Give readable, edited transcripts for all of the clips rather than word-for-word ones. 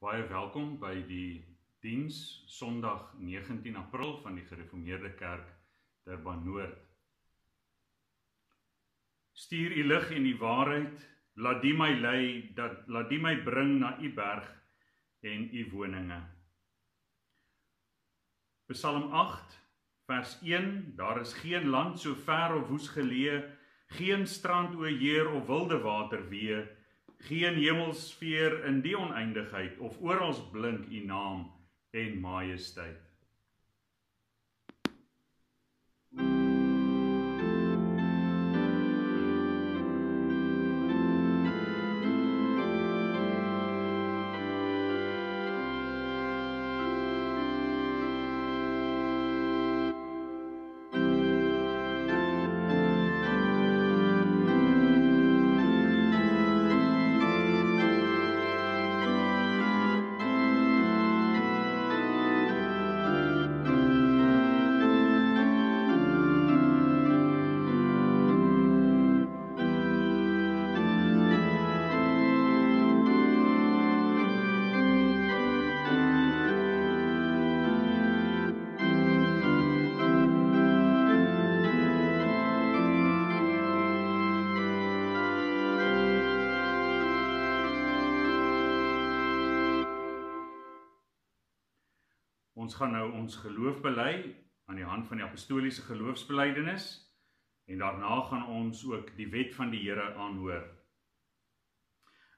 Baie welkom by die diens Sondag 19 April van die Gereformeerde Kerk Durban-Noord. Stuur u lig en die waarheid, laat die my lei, laat die my bring na u berg en u woninge. Psalm 8 vers 1, daar is geen land so ver of woes geleë, geen strand o Heer of wilde water wee, geen hemelsfeer in die oneindigheid, of orals blink u naam en majesteit. Ons gaan nou ons geloof bely aan die hand van die apostoliese geloofsbelijdenis en daarna gaan ons ook die wet van die Here aanhoor.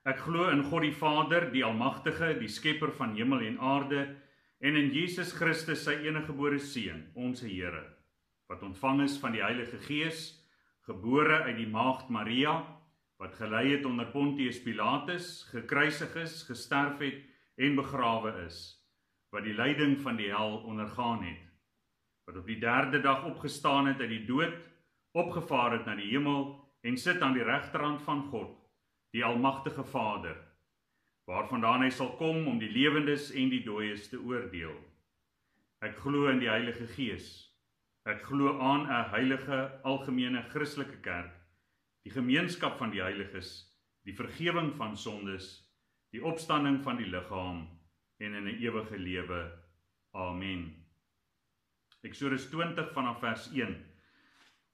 Ek glo in God die Vader, die Almagtige, die Skepper van hemel en aarde, en in Jesus Christus sy eniggebore Seun, ons Here, wat ontvang is van die Heilige Gees, gebore uit die maagd Maria, wat gelei het onder Pontius Pilatus, gekruisig is, gesterf het en begrawe is, wat die lyding van die hel ondergaan het, wat op die derde dag opgestaan het uit die dood, opgevaar het na die hemel en sit aan die regterhand van God, die Almagtige Vader, waarvandaan hy sal kom om die lewendes en die dooies te oordeel. Ek glo in die Heilige Gees. Ek glo aan 'n heilige, algemene Christelike kerk, die gemeenskap van die heiliges, die vergifnis van sondes, die opstanding van die liggaam en in 'n ewige lewe. Amen. Eksodus 20 vanaf vers 1.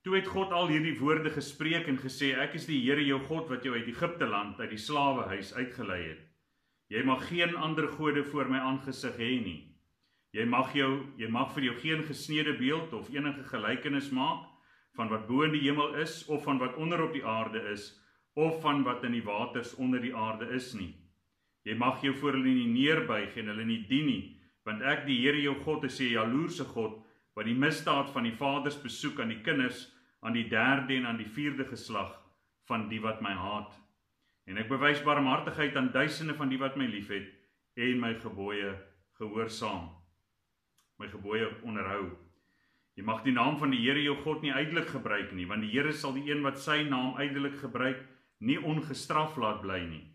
Toe het God al hierdie woorde gespreek en gesê, ek is die Here jou God wat jou uit Egipte land, uit die slawehuis uitgelei het. Jy mag geen ander gode voor my aangesig hê nie. Jy mag vir jou geen gesnede beeld of enige gelykenis maak van wat bo in die hemel is, of van wat onder op die aarde is, of van wat in die waters onder die aarde is nie. Jy mag jou voor hulle nie neerbuig en hulle nie dien nie, want ek, die Here jou God, is 'n jaloerse God, wat die misdaad van die vaders besoek aan die kinders, aan die derde en aan die vierde geslag van die wat my haat. En ek bewys barmhartigheid aan duisende van die wat my liefhet en my gebooie gehoorsaam, my gebooie onderhou. Jy mag die naam van die Here jou God nie ydelik gebruik nie, want die Here sal die een wat sy naam ydelik gebruik, nie ongestraf laat bly nie.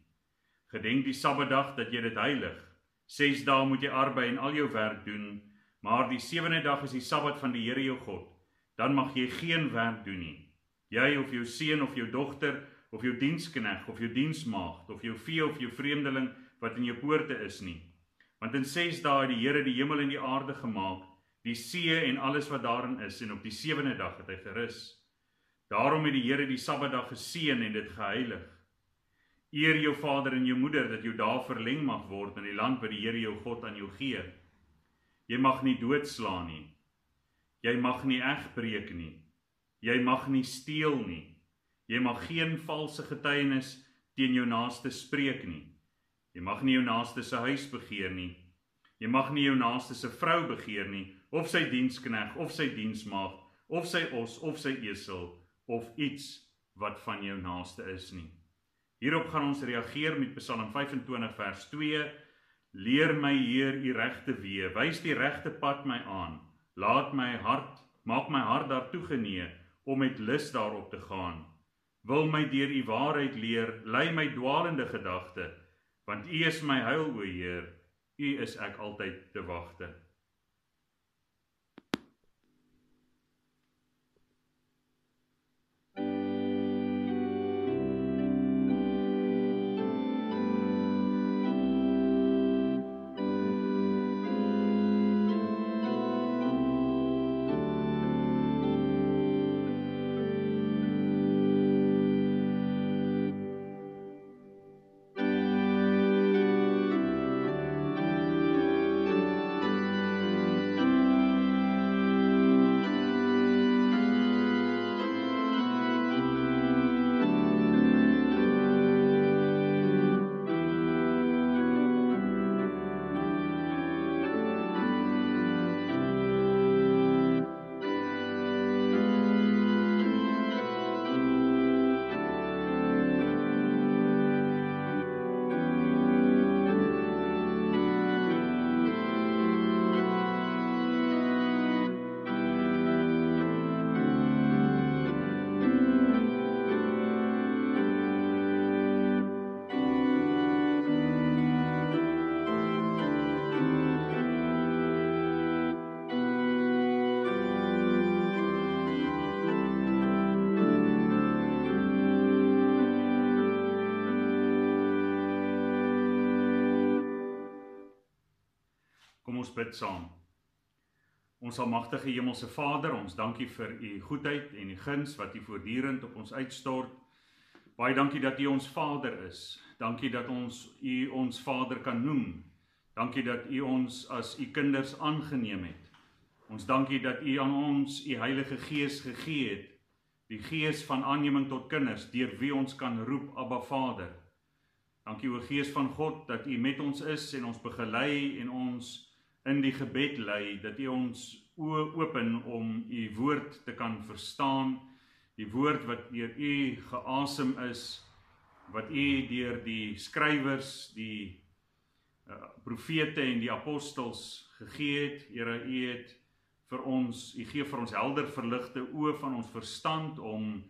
Gedenk die Sabbatdag dat jy dit heilig. 6 dae moet jy arbei en al jou werk doen, maar die 7de dag is die Sabbat van die Here jou God. Dan mag jy geen werk doen nie. Jy of jou seun of jou dogter, of jou diensknegt, of jou diensmaagd, of jou vee of jou vreemdeling wat in jou poorte is nie. Want in 6 dae het die Here die hemel en die aarde gemaak, die see en alles wat daarin is, en op die 7de dag het hy gerus. Daarom het die Here die Sabbatdag geseën en dit geheilig. Eer jou vader en jou moeder, dat jou dae verleng mag word in die land wat die Here jou God aan jou gee. Jy mag nie doodslaan nie. Jy mag nie egbreek nie. Jy mag nie steel nie. Jy mag geen valse getuienis teen jou naaste spreek nie. Jy mag nie jou naaste se huis begeer nie. Jy mag nie jou naaste se vrou begeer nie, of sy diensknegt, of sy diensmaagd, of sy os, of sy esel, of iets wat van jou naaste is nie. Hierop gaan ons reageer met Psalm 25 vers 2. Leer my Heer u regte weë, wys die regte pad my aan. Maak my hart daartoe genee om met lus daarop te gaan. Wil my deur u waarheid leer, lei my dwaalende gedagte, want u is my heil, o Heer, u is ek altyd te wagte. Kom ons bid saam. Ons almagtige Hemelse Vader, ons dankie vir u goedheid en die guns wat u voortdurend op ons uitstort. Baie dankie dat u ons Vader is. Dankie dat u ons Vader kan noem. Dankie dat u ons as u kinders aangeneem het. Ons dankie dat u aan ons u Heilige Gees gegee het. Die Gees van aanneming tot kinders, deur wie ons kan roep, Abba Vader. Dankie o Gees van God, dat u met ons is en ons begelei en ons in die gebed lei, dat u ons oë open om u woord te kan verstaan, die woord wat deur u geasem is, wat u deur die skrywers, die profete en die apostels gegee het. Here, u het vir ons, u gee vir ons helder verligte oë van ons verstand om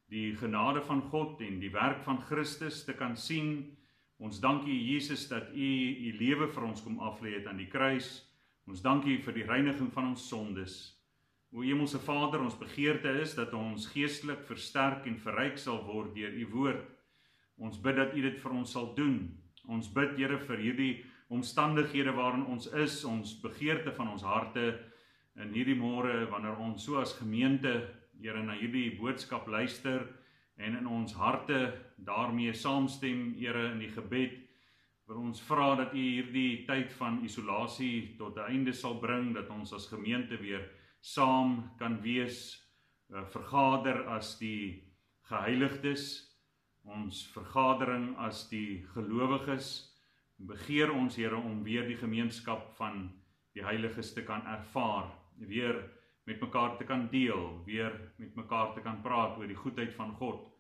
die genade van God en die werk van Christus te kan sien. Ons dank u Jesus dat u lewe vir ons kom aflê het aan die kruis. Ons dank u vir die reiniging van ons sondes. O Hemelse Vader, ons begeerte is dat ons geestelik versterk en verryk sal word deur u woord. Ons bid dat u dit vir ons sal doen. Ons bid, Here, vir hierdie omstandighede waarin ons is, ons begeerte van ons harte in hierdie môre, wanneer ons so as gemeente, Here, na hierdie boodskap luister en in ons harte daarmee saamstem, Here, in die gebed, wil ons vra dat u hierdie tyd van isolasie tot 'n einde sal bring, dat ons as gemeente weer saam kan wees, vergader as die geheiligdes, ons vergadering as die gelowiges. Begeer ons, Here, om weer die gemeenskap van die heiliges te kan ervaar, weer met mekaar te kan deel, weer met mekaar te kan praat oor die goedheid van God.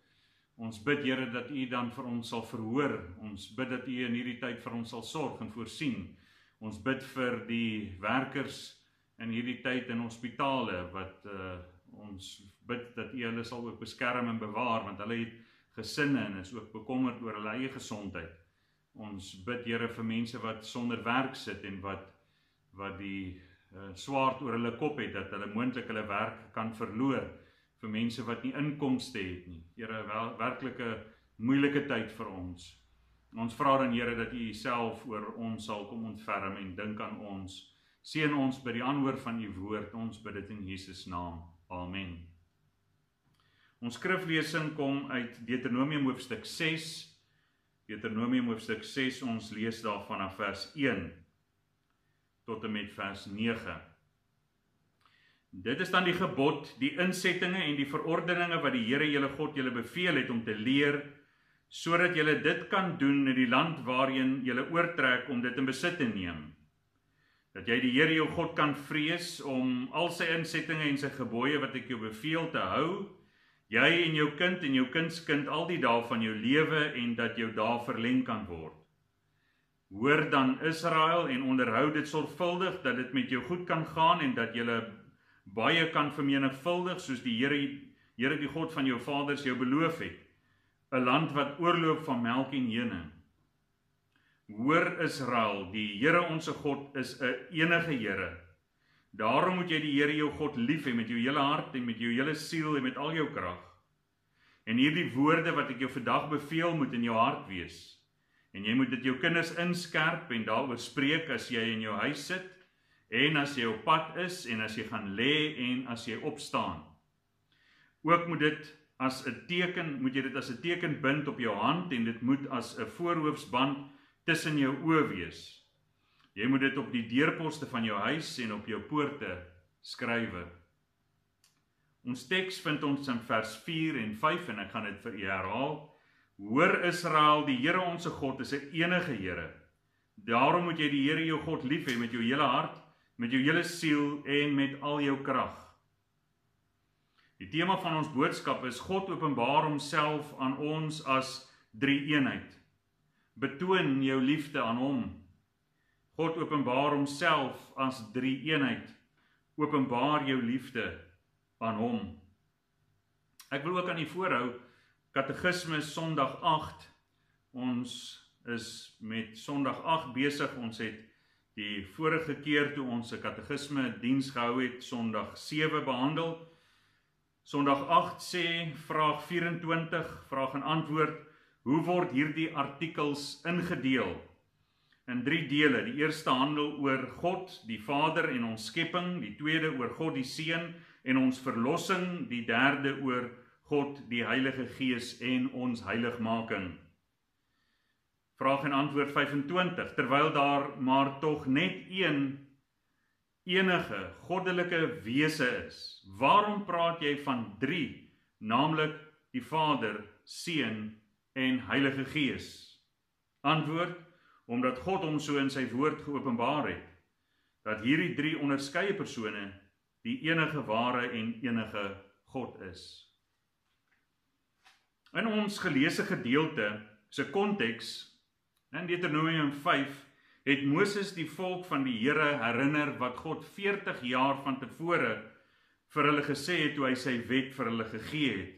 Ons bid, Here, dat u dan vir ons sal verhoor. Ons bid dat u in hierdie tyd vir ons sal sorg en voorsien. Ons bid vir die werkers in hierdie tyd in hospitale, wat ons bid dat u hulle sal ook beskerm en bewaar, want hulle het gesinne en is ook bekommerd oor hulle eie gesondheid. Ons bid, Here, vir mense wat sonder werk sit en wat die swaard oor hulle kop het, dat hulle moontlik hulle werk kan verloor, vir mense wat nie inkomste het nie. Here, werklike moeilike tyd vir ons. Ons vra dan, Here, dat u self oor ons sal kom ontferm en dink aan ons. Seën ons by die aanhoor van u woord. Ons bid dit in Jesus naam. Amen. Ons skriflesing kom uit Deuteronomium hoofstuk 6. Deuteronomium hoofstuk 6, ons lees daar vanaf vers 1 tot en met vers 9. Dit is dan die gebod, die insettinge en die verordeninge wat die Here julle God julle beveel het om te leer, sodat julle dit kan doen in die land waarheen julle oortrek om dit in besit te neem. Dat jy die Here jou God kan vrees om al sy insettinge en sy gebooie wat ek jou beveel te hou, jy en jou kind en jou kindskind al die dae van jou lewe, en dat jou dae verleng kan word. Hoor dan Israel en onderhou dit sorgvuldig, dat dit met jou goed kan gaan en dat julle baie kan vermenigvuldig, soos die Here die God van jou vaders jou beloof het, 'n land wat oorloop van melk en honing. Hoor Israel, die Here onse God is 'n enige Here. Daarom moet jy die Here jou God lief hê met jou hele hart en met jou hele siel en met al jou krag. En hierdie woorde wat ek jou vandag beveel moet in jou hart wees. En jy moet dit jou kinders inskerp en daaroor spreek as jy in jou huis sit, en as jy op pad is, en as jy gaan lê, en as jy opstaan. Ook moet jy dit as 'n teken bind op jou hand, en dit moet as 'n voorhoofsband tussen jou oë wees. Jy moet dit op die deurposte van jou huis en op jou poorte skrywe. Ons teks vind ons in vers 4 en 5, en ek gaan dit vir u herhaal. Hoor Israel, die Here onse God is 'n enige Here. Daarom moet jy die Here jou God lief hê met jou hele hart, met jou hele siel en met al jou krag. Die tema van ons boodskap is God openbaar homself aan ons as drie-eenheid. Betoon jou liefde aan hom. God openbaar homself as drie-eenheid. Openbaar jou liefde aan hom. Ek wil ook aan u voorhou, Katekismes Sondag 8. Ons is met Sondag 8 besig. Ons het die vorige keer toe ons 'n katekisme diens gehou het, Sondag 7 behandel. Sondag 8 sê, vraag 24, vraag en antwoord, hoe word hierdie artikels ingedeel? in 3 dele. Die eerste handel oor God, die Vader en ons skepping, die tweede oor God die Seun en ons verlossing, die derde oor God die Heilige Gees en ons heiligmaking. Vraag en antwoord 25, terwyl daar maar tog net een enige goddelike wese is, waarom praat jy van 3, naamlik die Vader, Seun en Heilige Gees? Antwoord, omdat God hom so in sy woord geopenbaar het, dat hierdie 3 onderskeie persone die enige ware en enige God is. In ons geleesde gedeelte se konteks, in Deuteronomium 5, het Moses die volk van die Here herinner wat God 40 jaar van tevore vir hulle gesê het toe hy sy wet vir hulle gegee het.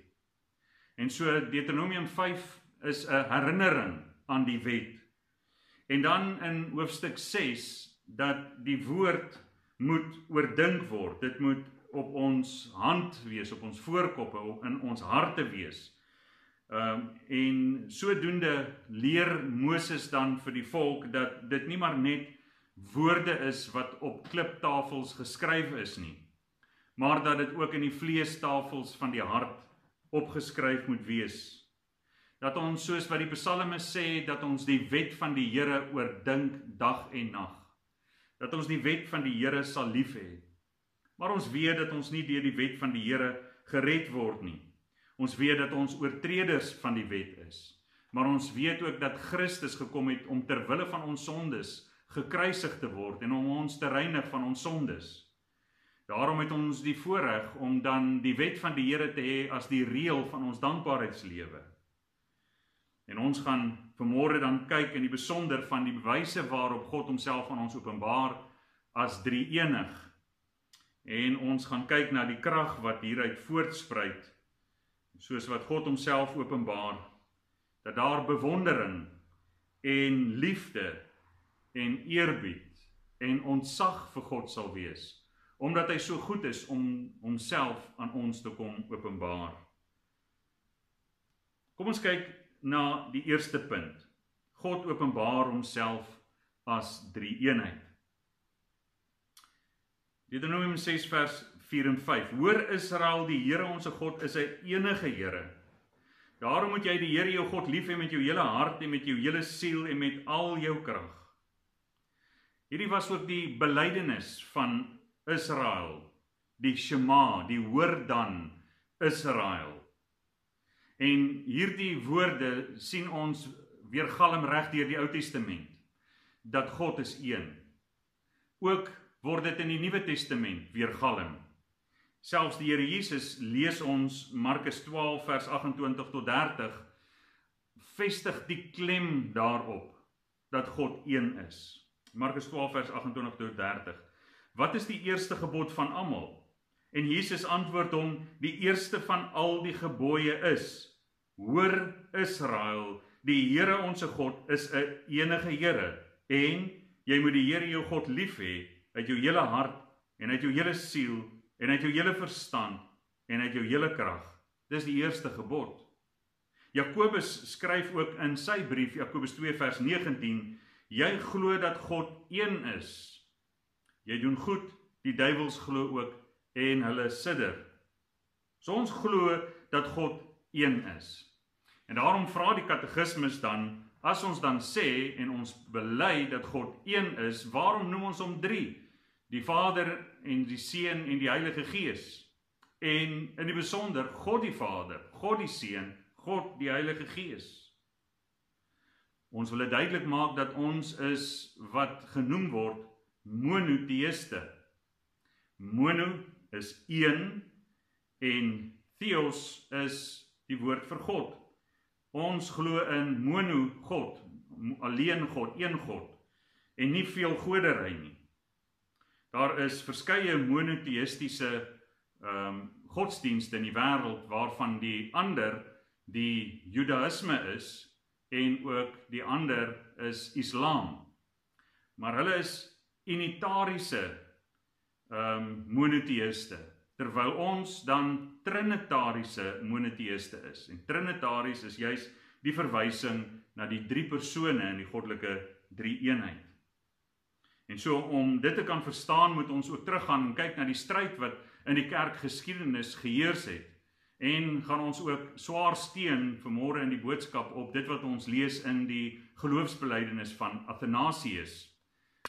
En so Deuteronomium 5 is 'n herinnering aan die wet. En dan in hoofstuk 6 dat die woord moet oordink word. Dit moet op ons hand wees, op ons voorkoppe, in ons harte wees. En sodoende leer Moses dan vir die volk dat dit nie maar net woorde is wat op kliptafels geskryf is nie, maar dat dit ook in die vleestafels van die hart opgeskryf moet wees. Dat ons, soos wat die psalme sê, dat ons die wet van die Here oordink dag en nag. Dat ons die wet van die Here sal lief hê. Maar ons weet dat ons nie deur die wet van die Here gered word nie. Ons weet dat ons oortreders van die wet is. Maar ons weet ook dat Christus gekom het om ter wille van ons sondes gekruisig te word en om ons te reinig van ons sondes. Daarom het ons die voorreg om dan die wet van die Here te hê as die reël van ons dankbaarheidslewe. En ons gaan vanmôre dan kyk in die besonder van die bewyse waarop God homself aan ons openbaar as drie-eenheid. En ons gaan kyk na die krag wat hieruit voortspruit, soos wat God homself openbaar, dat daar bewondering en liefde en eerbied en ontzag vir God sal wees, omdat hy so goed is om homself aan ons te kom openbaar. Kom ons kyk na die eerste punt. God openbaar homself as drie-eenheid. Deuteronomium 6 vers 4 en 5. Hoor Israel, die Here ons God is 'n enige Here. Daarom moet jy die Here jou God lief hê met jou hele hart en met jou hele siel en met al jou krag. Hierdie was ook die belydenis van Israel, die Shema, die hoor dan Israel. En hierdie woorde sien ons weergalm reg deur die Ou Testament, dat God is een. Ook word dit in die Nuwe Testament weergalm. Selfs die Here Jesus, lees ons Markus 12 vers 28 tot 30, vestig die klem daarop dat God een is. Markus 12 vers 28 tot 30. Wat is die eerste gebod van almal? En Jesus antwoord hom, die eerste van al die gebooie is: Hoor Israel, die Here ons God is 'n enige Here, en jy moet die Here jou God lief hê uit jou hele hart en uit jou hele siel en uit jou hele verstand en uit jou hele krag. Dis die eerste gebod. Jakobus skryf ook in sy brief, Jakobus 2 vers 19, jy glo dat God een is. Jy doen goed, die duiwels glo ook en hulle sidder. So ons glo dat God een is. En daarom vra die katekismus dan, as ons dan sê en ons bely dat God een is, waarom noem ons hom drie? Die Vader en die Seun en die Heilige Gees. En in die besonder God die Vader, God die Seun, God die Heilige Gees. Ons wil dit duidelik maak dat ons is wat genoem word monoteïste. Mono is een en theos is die woord vir God. Ons glo in mono God, alleen God, een God, en nie veel godery nie. Daar is verskeie monoteïstiese godsdienste in die wêreld, waarvan die ander die Judaïsme is, en ook die ander is Islam. Maar hulle is unitariese monoteïste, terwyl ons dan trinitariese monoteïste is. En trinitaries is juis die verwysing na die 3 persone in die goddelike drie-eenheid. En so om dit te kan verstaan, moet ons ook teruggaan en kyk na die stryd wat in die kerkgeskiedenis geheers het. En gaan ons ook swaar steun vanmôre in die boodskap op dit wat ons lees in die geloofsbelijdenis van Athanasius.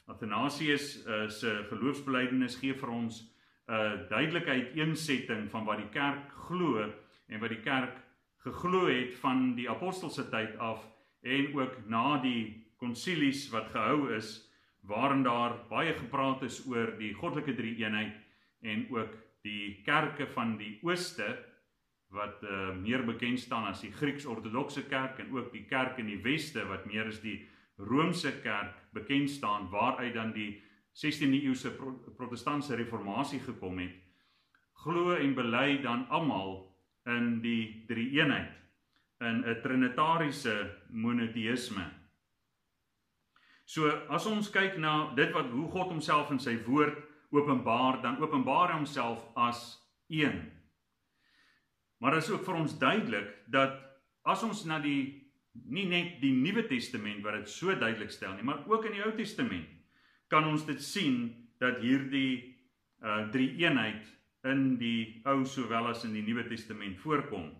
Athanasius se geloofsbelijdenis gee vir ons 'n duidelike uiteensetting van wat die kerk glo en wat die kerk geglo het van die apostelse tyd af en ook na die konsilies wat gehou is, waarin daar baie gepraat is oor die goddelike drie-eenheid en ook die kerke van die ooste, wat meer bekend staan as die Grieks-ortodokse kerk en ook die kerk in die weste, wat meer as die Romeinse kerk bekend staan, waaruit dan die 16de eeuse protestantse reformatie gekom het, glo en bely dan almal in die drie-eenheid, in 'n trinitariese monoteïsme. So as ons kyk na dit hoe God homself in sy woord openbaar, dan openbaar hy homself as een. Maar dit is ook vir ons duidelik dat as ons na nie net die Nuwe Testament wat dit so duidelik stel nie, maar ook in die Ou Testament, kan ons dit sien dat hierdie drie-eenheid in die Ou sowel as in die Nuwe Testament voorkom.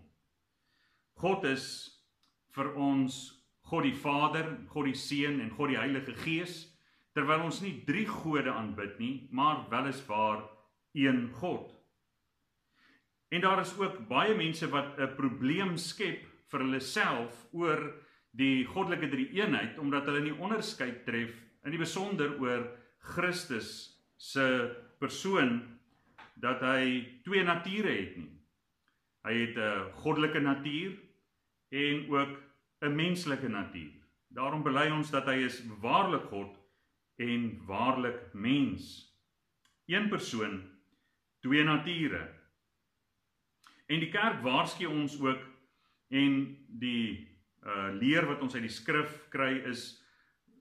God is vir ons God die Vader, God die Seën en God die Heilige Gees, terwyl ons nie 3 gode aanbid nie, maar weliswaar een God. En daar is ook baie mense wat 'n probleem skep vir hulle self oor die goddelike drie-eenheid, omdat hulle nie onderskeid tref, in die besonder oor Christus se persoon, dat hy 2 nature het nie. Hy het 'n goddelike natuur en ook 'n menslike natuur. Daarom bely ons dat hy is waarlik God en waarlik mens. Een persoon, 2 nature. En die kerk waarsku ons ook, en die leer wat ons uit die skrif kry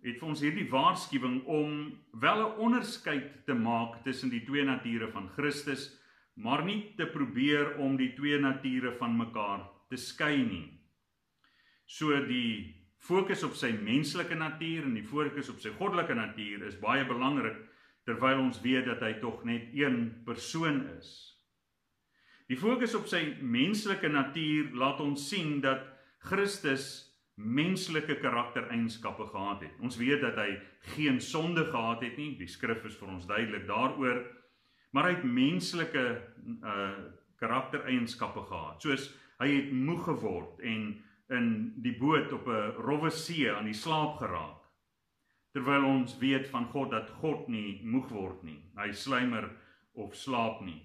het vir ons hierdie waarskuwing om wel 'n onderskeid te maak tussen die 2 nature van Christus, maar nie te probeer om die 2 nature van mekaar te skei nie. So die fokus op sy menslike natuur en die fokus op sy goddelike natuur is baie belangrik, terwyl ons weet dat hy tog net een persoon is. Die fokus op sy menslike natuur laat ons sien dat Christus menslike karaktereienskappe gehad het. Ons weet dat hy geen sonde gehad het nie, die skrif is vir ons duidelik daaroor, maar hy het menslike karaktereienskappe gehad, soos hy het moeg geword en in die boot op 'n rowwe see aan die slaap geraak, terwyl ons weet van God dat God nie moeg word nie, hy slymer of slaap nie.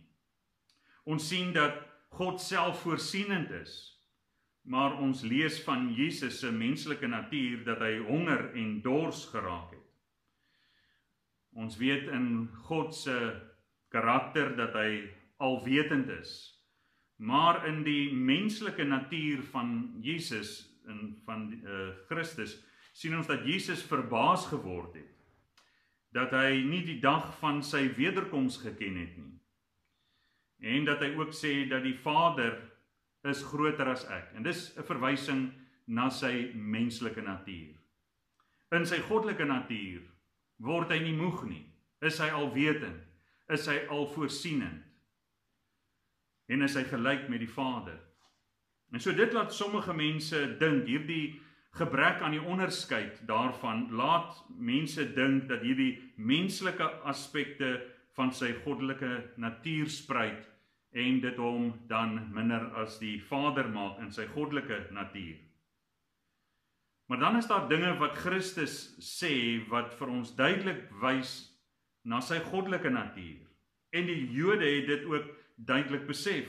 Ons sien dat God self voorsienend is, maar ons lees van Jesus se menslike natuur dat hy honger en dors geraak het. Ons weet in God se karakter dat hy alwetend is, maar in die menslike natuur van Jesus en van Christus sien ons dat Jesus verbaas geword het, dat hy nie die dag van sy wederkoms geken het nie, en dat hy ook sê dat die Vader is groter as ek, en dis 'n verwysing na sy menslike natuur. In sy goddelike natuur word hy nie moeg nie, is hy alwetend, is hy alvoorsienend, en is hy gelyk met die Vader. En so dit laat sommige mense dink, hierdie gebrek aan die onderskeid daarvan, laat mense dink dat hierdie menslike aspekte van sy goddelike natuur spruit, en dit hom dan minder as die Vader maak in sy goddelike natuur. Maar dan is daar dinge wat Christus sê, wat vir ons duidelik wys na sy goddelike natuur, en die Jode het dit ook duidelik besef.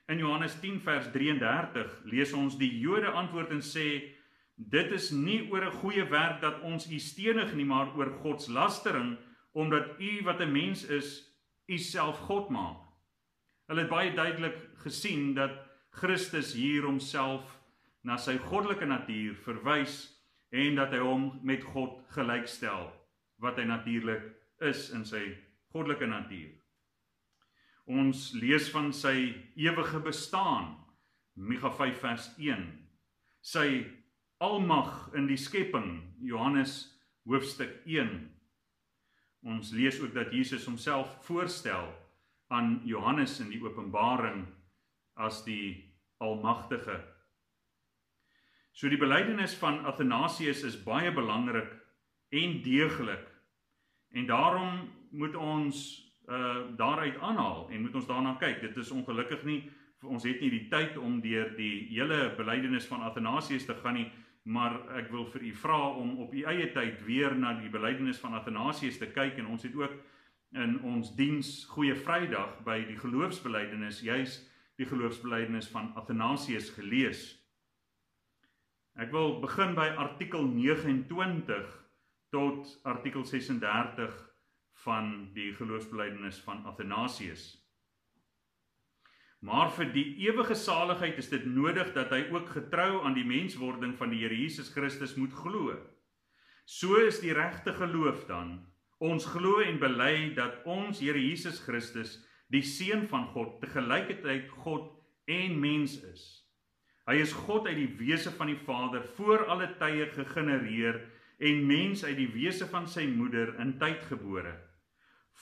In Johannes 10 vers 33 lees ons, die Jode antwoord en sê, dit is nie oor 'n goeie werk dat ons u stenig nie, maar oor godslastering, omdat u wat 'n mens is, u self God maak. Hulle het baie duidelik gesien dat Christus hier homself na sy goddelike natuur verwys, en dat hy hom met God gelykstel, wat hy natuurlik is in sy goddelike natuur. Ons lees van sy ewige bestaan, Micha 5 vers 1, sy almag in die skepping, Johannes hoofstuk 1. Ons lees ook dat Jesus homself voorstel aan Johannes in die openbaring as die almagtige. So die belydenis van Athanasius is baie belangrik en deeglik, en daarom moet ons daaruit aanhaal en moet ons daarna kyk. Dit is ongelukkig nie, ons het nie die tyd om deur die hele belydenis van Athanasius te gaan nie, maar ek wil vir u vra om op u eie tyd weer na die belydenis van Athanasius te kyk, en ons het ook in ons diens Goeie Vrydag by die geloofsbelydenis, juis die geloofsbelydenis van Athanasius gelees. Ek wil begin by artikel 29 tot artikel 36 van die geloofsbelydenis van Athanasius. Maar vir die ewige saligheid is dit nodig dat hy ook getrou aan die menswording van die Here Jesus Christus moet glo. So is die regte geloof dan. Ons glo en bely dat ons Here Jesus Christus, die Seun van God, te gelykertyd God en mens is. Hy is God uit die wese van die Vader, voor alle tye gegenereer, en mens uit die wese van sy moeder in tyd gebore.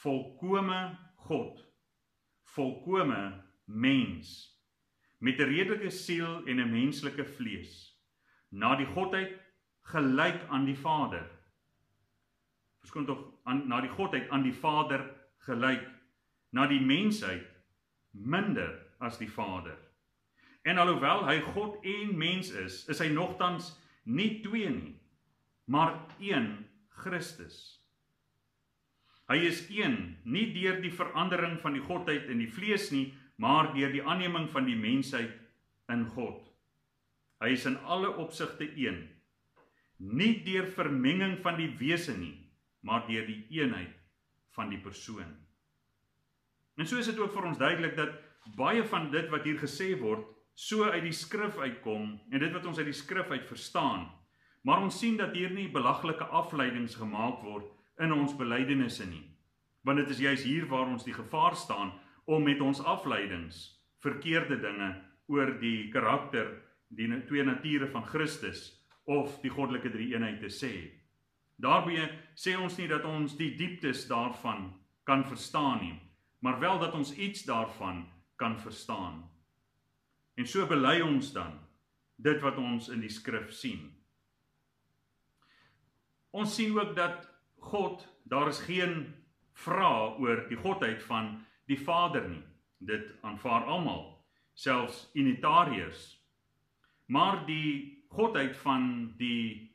Volkome God, volkome mens, met 'n redelike siel en 'n menslike vlees, na die godheid gelyk aan die Vader. Verskoon tog, na die godheid aan die Vader gelyk, na die mensheid minder as die Vader. En alhoewel hy God en mens is hy nogtans nie twee nie, maar een Christus. Hy is een, nie deur die verandering van die godheid in die vlees nie, maar deur die aanneming van die mensheid in God. Hy is in alle opsigte een, nie deur vermenging van die wese nie, maar deur die eenheid van die persoon. En so is dit ook vir ons duidelik dat baie van dit wat hier gesê word, so uit die skrif uitkom, en dit wat ons uit die skrif uit verstaan, maar ons sien dat hier nie belaglike afleidings gemaak word in ons belydenisse nie, want dit is juis hier waar ons die gevaar staan, om met ons afleidings, verkeerde dinge oor die karakter, die twee nature van Christus, of die goddelike drie-eenheid te sê. Daarbij sê ons nie dat ons die dieptes daarvan kan verstaan nie, maar wel dat ons iets daarvan kan verstaan. En so bely ons dan dit wat ons in die skrif sien. Ons sien ook dat God, daar is geen vraag oor die godheid van die Vader nie. Dit aanvaar almal, selfs unitariërs. Maar die godheid van die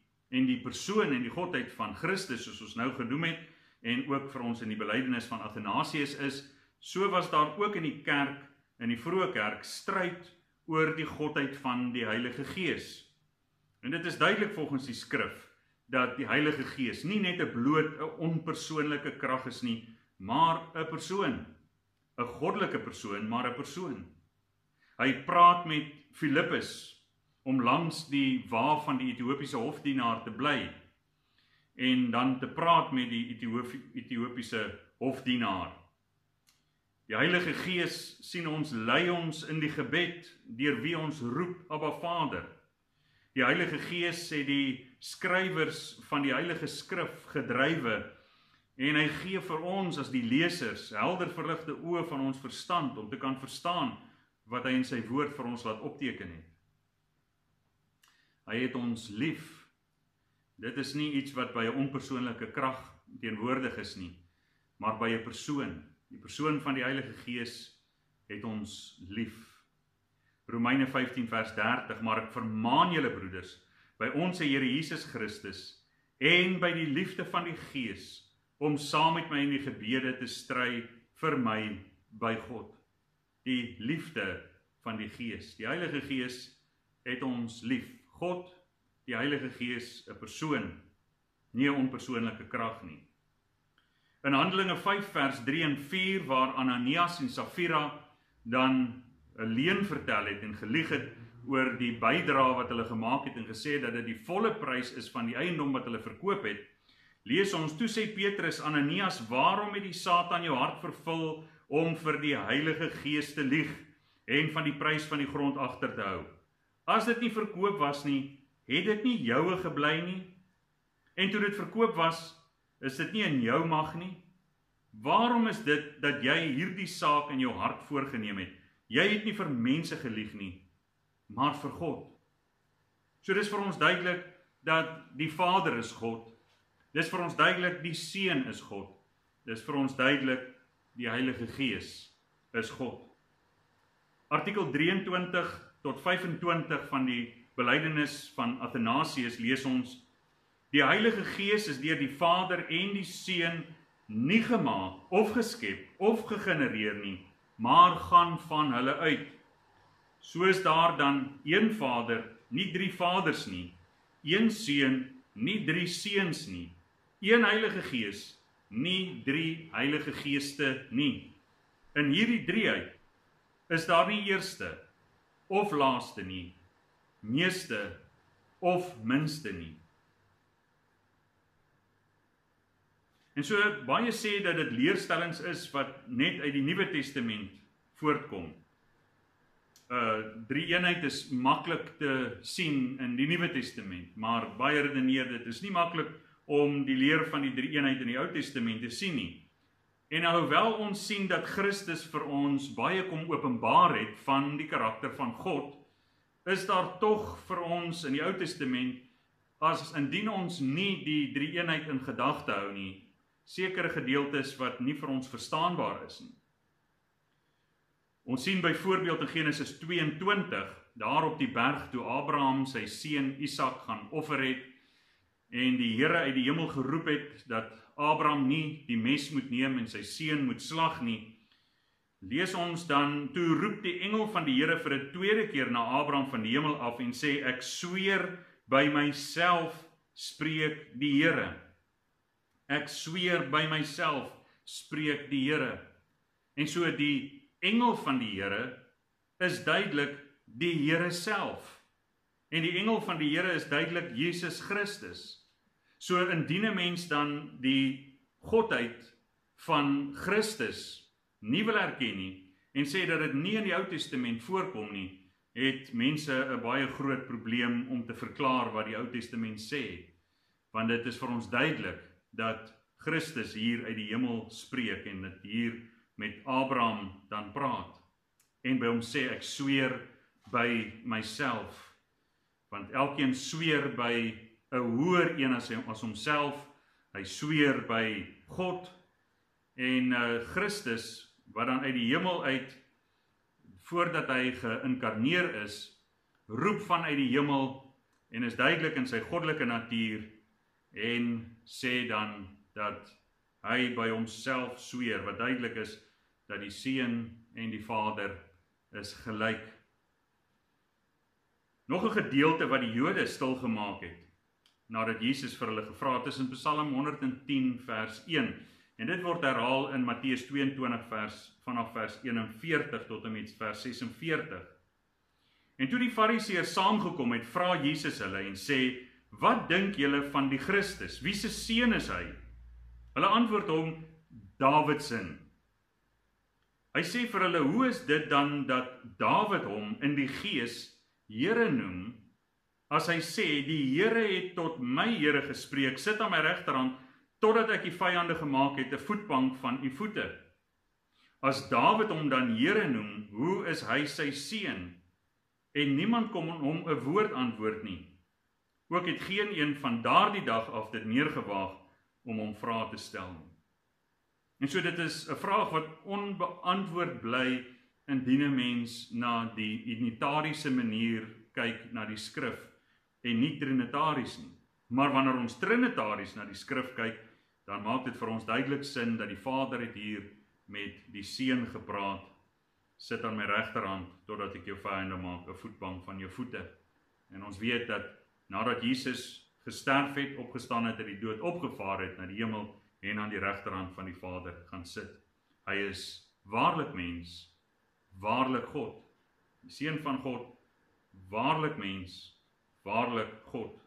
persoon en die godheid van Christus, soos ons nou genoem het, en ook vir ons in die belydenis van Athanasius is, so was daar ook in die kerk, in die vroeë kerk, stryd oor die godheid van die Heilige Gees. En dit is duidelik volgens die skrif, dat die Heilige Gees nie net 'n bloot 'n onpersoonlike krag is nie, maar 'n persoon. 'n goddelike persoon, maar 'n persoon. Hy praat met Filippus om langs die wa van die Ethiopiese hofdienaar te bly en dan te praat met die Ethiopiese hofdienaar. Die Heilige Gees, sien ons, lei ons in die gebed deur wie ons roep, Abba Vader. Die Heilige Gees het die skrywers van die Heilige Skrif gedrywe, en hy gee vir ons as die lesers helder verligte oë van ons verstand om te kan verstaan wat hy in sy woord vir ons laat opteken het. Hy het ons lief. Dit is nie iets wat by 'n onpersoonlike krag teenwoordig is nie, maar by 'n persoon. Die persoon van die Heilige Gees het ons lief. Romeine 15 vers 30, maar ek vermaan julle broeders, by ons Here Jesus Christus, en by die liefde van die Gees, om saam met my in die gebede te stry vir my by God. Die liefde van die Gees. Die Heilige Gees het ons lief. God, die Heilige Gees, 'n persoon, nie 'n onpersoonlike krag nie. In Handelinge 5 vers 3 en 4, waar Ananias en Safira dan 'n leuen vertel het en gelieg het oor die bydrae wat hulle gemaak het en gesê dat dit die volle prys is van die eiendom wat hulle verkoop het, lees ons, toe sê Petrus, Ananias, waarom het die Satan jou hart vervul om vir die Heilige Gees te lieg en van die prys van die grond agter te hou? As dit nie verkoop was nie, het dit nie joue gebly nie. En toe dit verkoop was, is dit nie in jou mag nie. Waarom is dit dat jy hierdie saak in jou hart voorgeneem het? Jy het nie vir mense gelieg nie, maar vir God. So dis vir ons duidelik dat die Vader is God. Dis vir ons duidelik die Seun is God. Dis vir ons duidelik die Heilige Gees is God. Artikel 23 tot 25 van die belydenis van Athanasius lees ons: Die Heilige Gees is deur die Vader en die Seun nie gemaak of geskep of gegenereer nie, maar gaan van hulle uit. So is daar dan een Vader, nie 3 vaders nie, een Seun, nie 3 seuns nie, een Heilige Gees, nie 3 Heilige Geeste nie. In hierdie drie-eenheid is daar nie eerste of laaste nie, meeste of minste nie. En so baie sê dat dit leerstellings is wat net uit die Nuwe Testament voortkom. Drie-eenheid is maklik te sien in die Nuwe Testament, maar baie redeneer dit is nie maklik om die leer van die drie-eenheid in die Ou Testament te sien nie. En alhoewel ons sien dat Christus vir ons baie kom openbaar het van die karakter van God, is daar tog vir ons in die Ou Testament, as indien ons nie die drie-eenheid in gedagte hou nie, sekere gedeeltes wat nie vir ons verstaanbaar is nie. Ons sien byvoorbeeld in Genesis 22, daar op die berg toe Abraham sy seun Isak gaan offer het, en die Here uit die hemel geroep het dat Abraham nie die mes moet neem en sy seun moet slag nie, lees ons dan, toe roep die engel van die Here vir 'n tweede keer na Abraham van die hemel af en sê, ek sweer by myself, spreek die Here. Ek sweer by myself, spreek die Here. En so die engel van die Here is duidelik die Here self. En die engel van die Here is duidelik Jesus Christus. So indien 'n mens dan die godheid van Christus nie wil erken nie, en sê dat dit nie in die Ou Testament voorkom nie, het mense 'n baie groot probleem om te verklaar wat die Ou Testament sê. Want dit is vir ons duidelik dat Christus hier uit die hemel spreek en dit hier met Abraham dan praat. En by hom sê, ek sweer by myself. Want elkeen sweer by 'n hoër een as homself. Hy sweer by God. En Christus, wat dan uit die hemel uit, voordat hy geïnkarneer is, roep vanuit die hemel en is duidelik in sy goddelike natuur en sê dan dat hy by homself sweer, wat duidelik is dat die Seun en die Vader is gelyk. Nog 'n gedeelte wat die Jode stilgemaak het, nadat Jesus vir hulle gevra het, is in Psalm 110 vers 1. En dit word herhaal in Matteus 22 vanaf vers 41 tot en met vers 46. En toe die Fariseërs saamgekom het, vra Jesus hulle en sê, wat dink julle van die Christus? Wie se seun is hy? Hulle antwoord hom, Dawid se. Hy sê vir hulle, hoe is dit dan dat Dawid hom in die gees Here noem, as hy sê, die Here het tot my Here gespreek, sit aan my regterhand, totdat ek die vyande gemaak het, 'n voetbank van u voete. As Dawid hom dan Here noem, hoe is hy sy seun? En niemand kom hom 'n woord antwoord nie. Ook het geen een van daardie dag af dit meer gewaag om hom vrae te stel nie. En so dit is 'n vraag wat onbeantwoord bly indien 'n mens na die unitariese manier kyk na die skrif en nie trinitaries nie. Maar wanneer ons trinitaries na die skrif kyk, dan maak dit vir ons duidelik sin dat die Vader het hier met die Seun gepraat, sit aan my regterhand totdat ek jou vyande maak 'n voetbank van jou voete. En ons weet dat nadat Jesus gesterf het, opgestaan het, uit die dood opgevaar het na die hemel en aan die regterhand van die Vader gaan sit. Hy is waarlik mens, waarlik God, die Seun van God, waarlik mens, waarlik God.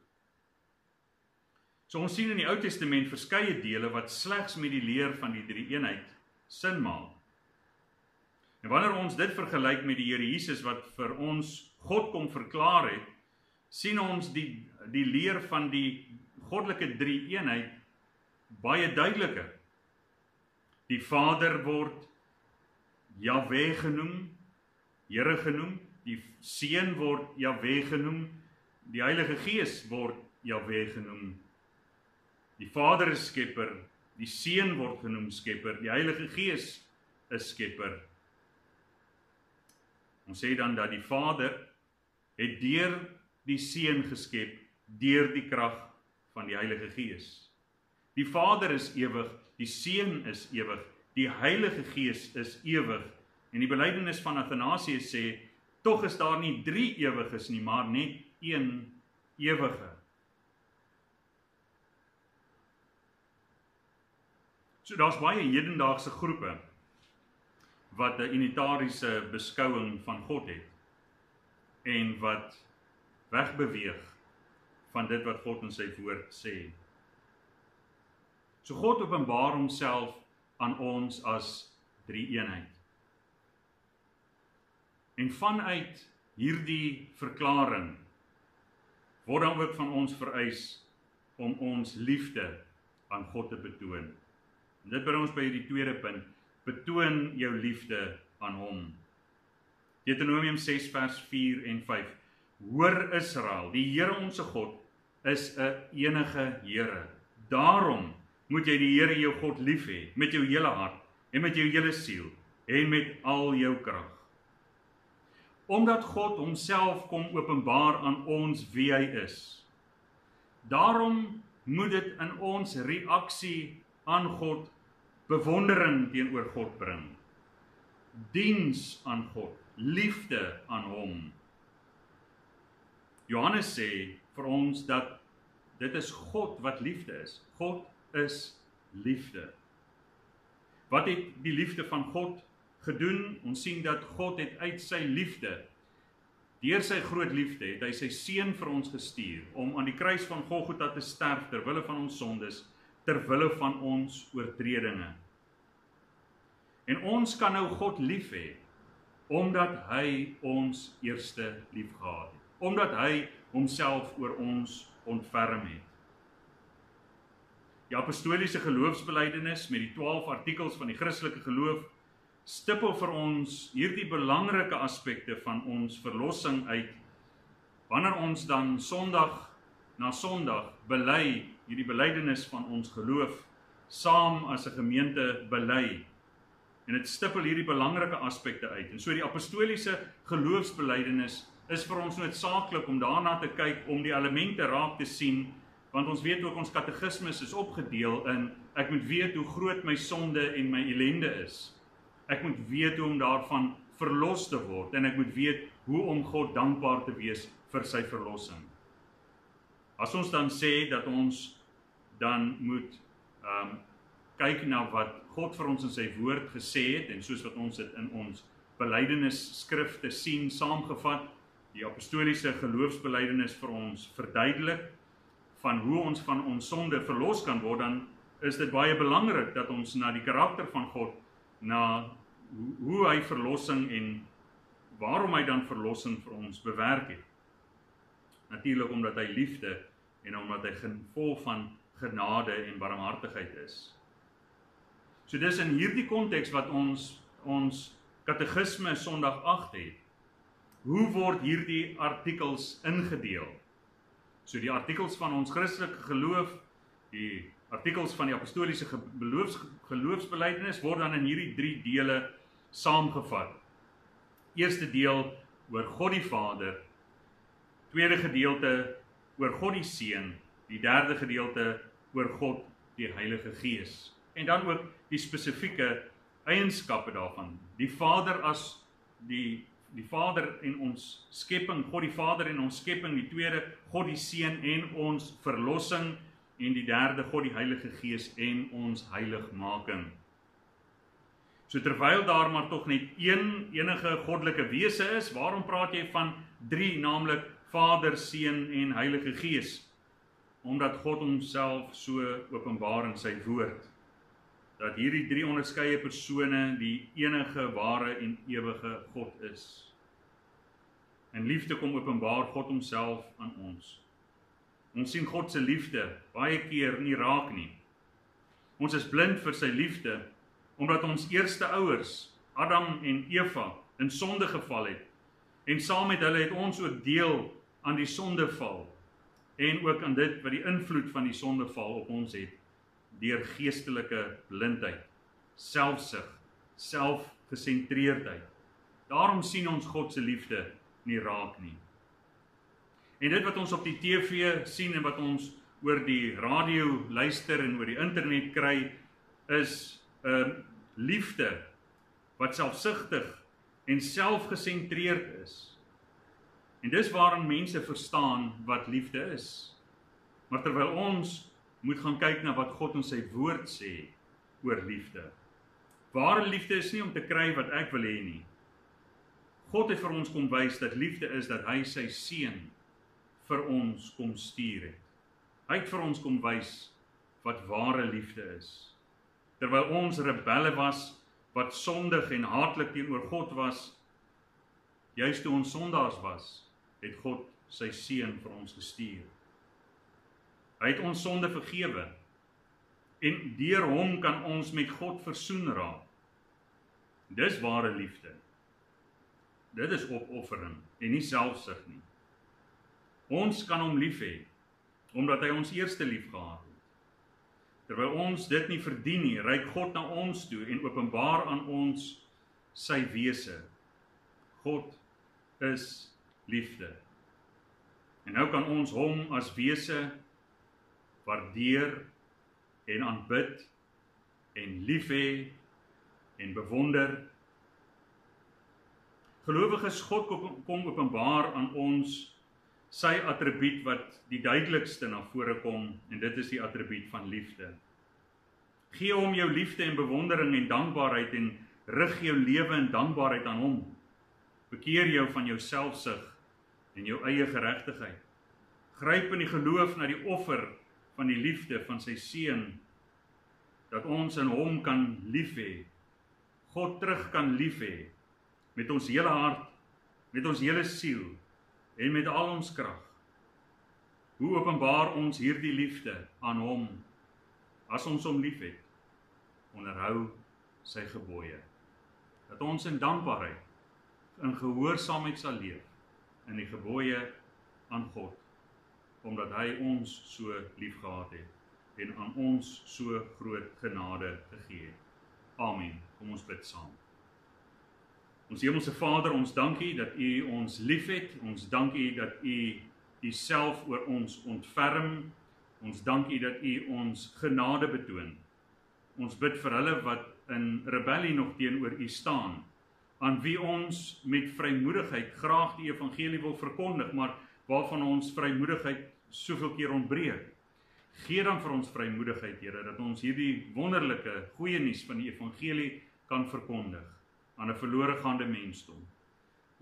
So ons sien in die Ou Testament verskeie dele wat slegs met die leer van die drie-eenheid sin maak. En wanneer ons dit vergelyk met die Here Jesus wat vir ons God kom verklaar het, sien ons die leer van die goddelike drie-eenheid baie duideliker. Die Vader word Jahwe genoem, Here genoem, die Seun word Jahwe genoem, die Heilige Gees word Jahwe genoem. Die Vader is skepper, die Seun word genoem skepper, die Heilige Gees is skepper. Ons sê dan dat die Vader het deur die Seun geskep, deur die krag van die Heilige Gees. Die Vader is ewig, die Seun is ewig, die Heilige Gees is ewig. En die belydenis van Athanasius sê, tog is daar nie 3 ewiges nie, maar net 1 ewige. So daar's baie hedendaagse groepe wat 'n unitariese beskouing van God het en wat wegbeweeg van dit wat God in sy woord sê. So God openbaar homself aan ons as drie-eenheid. En vanuit hierdie verklaring word dan ook van ons vereis om ons liefde aan God te betoon. En dit bring ons by die tweede punt, betoon jou liefde aan hom. Deuteronomium 6 vers 4 en 5. Hoor Israel, die Here ons God is 'n enige Here. Daarom moet jy die Here jou God lief hê met jou hele hart en met jou hele siel en met al jou krag. Omdat God homself kom openbaar aan ons wie hy is. Daarom moet dit in ons reaksie aan God bewondering teenoor God bring. Diens aan God, liefde aan hom. Johannes sê vir ons dat dit is God wat liefde is. God is liefde. Wat het die liefde van God gedoen? Ons sien dat God het uit sy liefde, deur sy groot liefde, het hy sy seun vir ons gestuur, om aan die kruis van Golgotha te sterf, ter wille van ons sondes, ter wille van ons oortredinge. En ons kan nou God lief hê, omdat hy ons eerste lief gehad het, omdat hy homself oor ons ontferm het. Die apostoliese geloofsbelydenis met die 12 artikels van die Christelike geloof stippel vir ons hierdie belangrike aspekte van ons verlossing uit, wanneer ons dan Sondag na Sondag bely, hierdie belydenis van ons geloof, saam as 'n gemeente bely. En dit stippel hierdie belangrike aspekte uit. En so die apostoliese geloofsbelydenis is vir ons noodsaaklik om daarna te kyk, om die elemente raak te sien, want ons weet ook ons katekismes is opgedeel in, ek moet weet hoe groot my sonde en my ellende is. Ek moet weet hoe om daarvan verlos te word, en ek moet weet hoe om God dankbaar te wees vir sy verlossing. As ons dan sê dat ons dan moet kyk na wat God vir ons in sy woord gesê het, en soos wat ons dit in ons belydenisskrifte sien, saamgevat, die apostoliese geloofsbelydenis vir ons verduidelik, van hoe ons van ons sonde verlos kan word, dan is dit baie belangrik dat ons na die karakter van God, na hoe hy verlossing en waarom hy dan verlossing vir ons bewerk het. Natuurlik omdat hy liefde en omdat hy vol van genade en barmhartigheid is. So dis in hierdie konteks wat ons katekisme Sondag 8 het. Hoe word hierdie artikels ingedeel? So die artikels van ons Christelike geloof, die artikels van die apostoliese geloofsbelydenis word dan in hierdie 3 dele saamgevat. Eerste deel oor God die Vader, tweede gedeelte oor God die Seun, die derde gedeelte oor God die Heilige Gees. En dan ook die spesifieke eienskappe daarvan. Die Vader as die Vader en ons skepping, God die Vader en ons skepping, die tweede God die Seun en ons verlossing, en die derde God die Heilige Gees en ons heiligmaking. So terwyl daar maar tog net enige goddelike wese is, waarom praat jy van 3, naamlik Vader, Seun en Heilige Gees? Omdat God homself so openbaar in sy woord, dat hierdie 3 onderskeie persone die enige ware en ewige God is. In liefde kom openbaar God Homself aan ons. Ons sien God se liefde baie keer nie raak nie. Ons is blind vir sy liefde, omdat ons eerste ouers, Adam en Eva, in sonde geval het. En saam met hulle het ons ook deel aan die sondeval, en ook aan dit wat die invloed van die sondeval op ons het, deur geestelike blindheid, selfsug, selfgesentreerdheid. Daarom sien ons God se liefde nie raak nie. En dit wat ons op die TV sien en wat ons oor die radio luister en oor die internet kry, is liefde wat selfsugtig en selfgesentreerd is. En dis waarin mense verstaan wat liefde is. Maar terwyl ons moet gaan kyk na wat God in sy woord sê oor liefde. Ware liefde is nie om te kry wat ek wil hê nie. God het vir ons kom wys dat liefde is dat hy sy seën vir ons kom stuur het. Hy het vir ons kom wys wat ware liefde is. Terwyl ons rebelle was, wat sondig en haatlik teenoor God was, juist toe ons sondaars was, het God sy seën vir ons gestuur. Hy het ons sonde vergewe, en deur hom kan ons met God versoen raak. Dis ware liefde. Dit is opoffering en nie selfsug nie. Ons kan hom lief hê, omdat hy ons eerste lief gehad het. Terwyl ons dit nie verdien nie, reik God na ons toe en openbaar aan ons sy wese. God is liefde. En nou kan ons hom as wese waardeer en aanbid en lief hê en bewonder. Gelowiges, God kom openbaar aan ons sy attribuut wat die duidelikste na vore kom, en dit is die attribuut van liefde. Gee hom jou liefde en bewondering en dankbaarheid en rig jou lewe in dankbaarheid aan hom. Bekeer jou van jou selfsug en jou eie geregtigheid. Gryp in die geloof na die offer van die liefde van sy seun, dat ons in hom kan lief hê, God terug kan lief hê, met ons hele hart, met ons hele siel en met al ons krag. Hoe openbaar ons hierdie liefde aan hom, as ons hom lief het? Onderhou sy gebooie. Dat ons in dankbaarheid, in gehoorsaamheid sal leef, in die gebooie aan God, omdat hy ons so lief gehad het, en aan ons so groot genade gegee het. Amen. Kom ons bid saam. Ons Hemelse Vader, ons dank U dat U ons lief het, ons dank U dat U Uself oor ons ontferm, ons dank U dat U ons genade betoon. Ons bid vir hulle wat in rebellie nog teenoor U staan, aan wie ons met vrymoedigheid graag die evangelie wil verkondig, maar waarvan ons vrymoedigheid soveel keer ontbreek. Gee dan vir ons vrymoedigheid, Here, dat ons hierdie wonderlike goeie nuus van die evangelie kan verkondig aan 'n verlore gaande mensdom.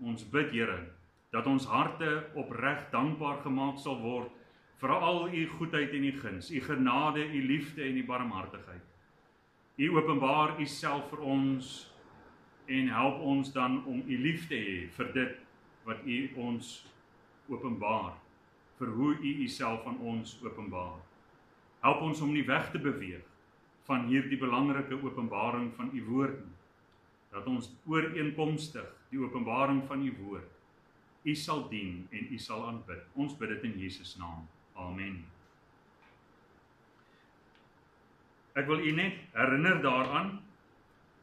Ons bid, Here, dat ons harte opreg dankbaar gemaak sal word vir al U goedheid en U guns, U genade, U liefde en U barmhartigheid. U openbaar U self vir ons en help ons dan om U lief te hê vir dit wat U ons openbaar, vir hoe U Uself aan ons openbaar. Help ons om nie weg te beweeg van hierdie belangrike openbaring van U woord, dat ons ooreenkomstig die openbaring van U woord U sal dien en U sal aanbid. Ons bid dit in Jesus naam. Amen. Ek wil U net herinner daaraan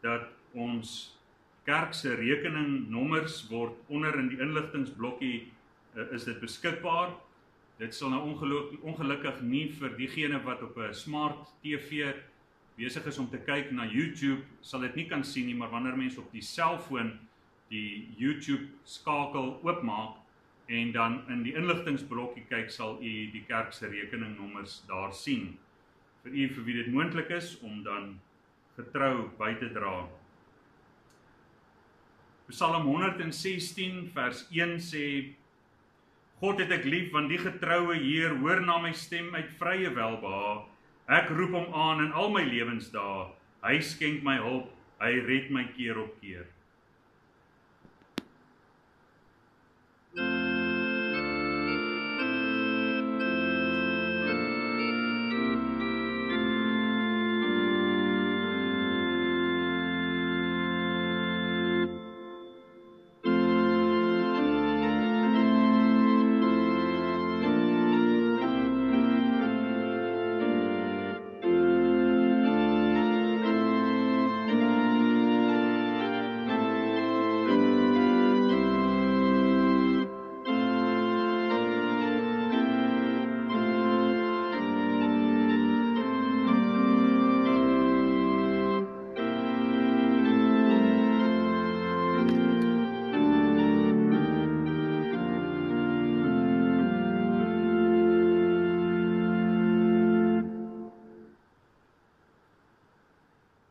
dat ons kerk se rekeningnommers word onder in die inligtingsblokkie is dit beskikbaar. Dit sal nou ongelukkig nie vir diegene wat op 'n smart TV besig is om te kyk na YouTube, sal dit nie kan sien nie, maar wanneer mens op die selfoon die YouTube skakel oopmaak en dan in die inligtingsblokkie kyk, sal u die kerk se rekeningnommers daar sien. Vir u vir wie dit moontlik is om dan getrou by te dra. Psalm 116 vers 1 sê: God het ek lief, want die getroue Heer hoor na my stem uit vrye welbehae. Ek roep hom aan in al my lewensdae. Hy skenk my hulp, hy red my keer op keer.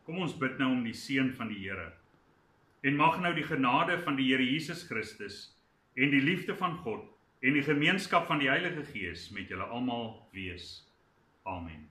Kom ons bid nou om die seën van die Here. En mag nou die genade van die Here Jesus Christus en die liefde van God en die gemeenskap van die Heilige Gees met julle almal wees. Amen.